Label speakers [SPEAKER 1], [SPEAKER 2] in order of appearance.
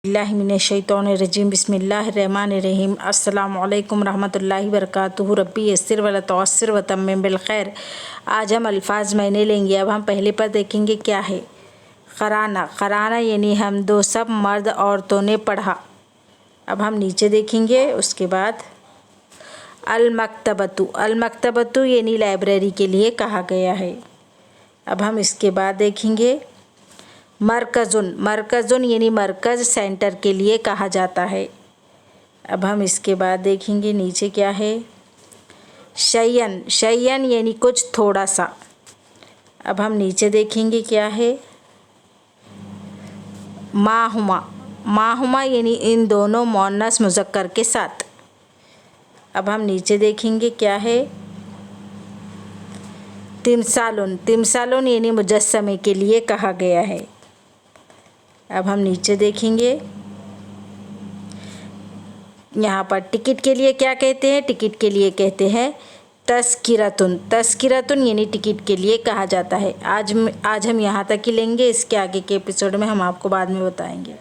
[SPEAKER 1] बिस्मिल्लाहिमिनश्शैतानिर्रजीम बिस्मिल्लाहिर्रहमानिर्रहीम अस्सलामु अलैकुम रहमतुल्लाहि वबरकातुहू रब्बी यस्सिर वला तुअस्सिर व तम्मिम बिल खैर। आज हम अल्फाज मायने लेंगे। अब हम पहले पर देखेंगे क्या है क़राना। क़राना यानी हम दो सब मर्द औरतों ने पढ़ा। अब हम नीचे देखेंगे। उसके बाद अल मकतबतु यानी लाइब्रेरी के लिए कहा गया है। अब हम इसके बाद देखेंगे मरकज़ुन यानी मरकज़ सेंटर के लिए कहा जाता है। अब हम इसके बाद देखेंगे नीचे क्या है शय्यन यानी कुछ थोड़ा सा। अब हम नीचे देखेंगे क्या है माहुमा यानी इन दोनों मुअन्नस मुज़क्कर के साथ। अब हम नीचे देखेंगे क्या है तिमसालुन यानी मुजस्समे के लिए कहा गया है। अब हम नीचे देखेंगे यहाँ पर टिकट के लिए क्या कहते हैं। टिकट के लिए कहते हैं तस्किरतुन यानी टिकट के लिए कहा जाता है। आज हम यहाँ तक ही लेंगे। इसके आगे के एपिसोड में हम आपको बाद में बताएंगे।